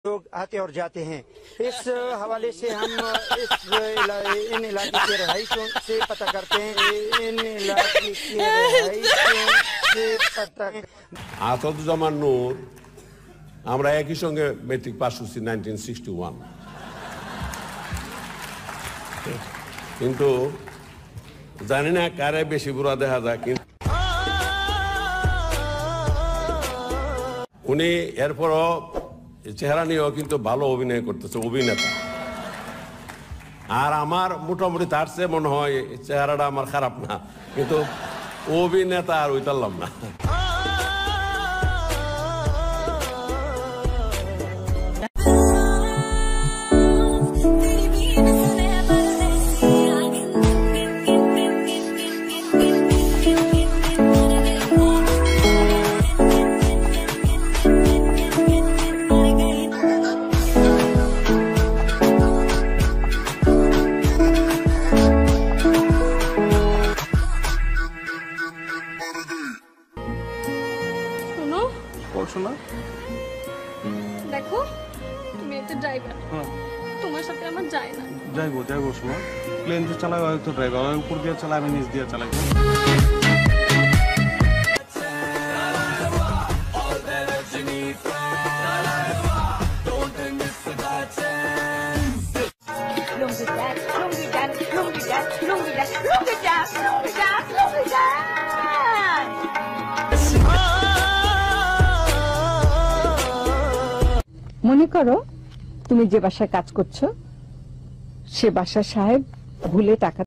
लोग आते और जाते हैं। इस हवाले से हम इन इलाके के रहायशों से पता करते हैं। इन इलाके के रहायशों से पता আসাদুজ্জামান নূর আমরা একই সঙ্গে মেট্রিক পাস করছি 1961, কিন্তু জানি না কারে বেশি বুড়া দেখা যায়। কিন্তু উনি এরপরও চেহারা নিয়েও কিন্তু ভালো অভিনয় করতেছে, অভিনেতা। আর আমার মোটামুটি তার চেয়ে মনে হয় চেহারাটা আমার খারাপ না, কিন্তু অভিনেতা আর ওইতারলাম না। দেখো তুমি একটা ড্রাইভার, তোমার সাথে আমার যায় না। যাইবো শোনো, প্লেন দিয়ে চালাই হয়তো ড্রাইভার, উপর দিয়ে চালাই আমি নিচ দিয়ে চালাই। মনে করো তুমি যে বাসায় কাজ করছো সে বাসার সাহেব ভুলে টাকা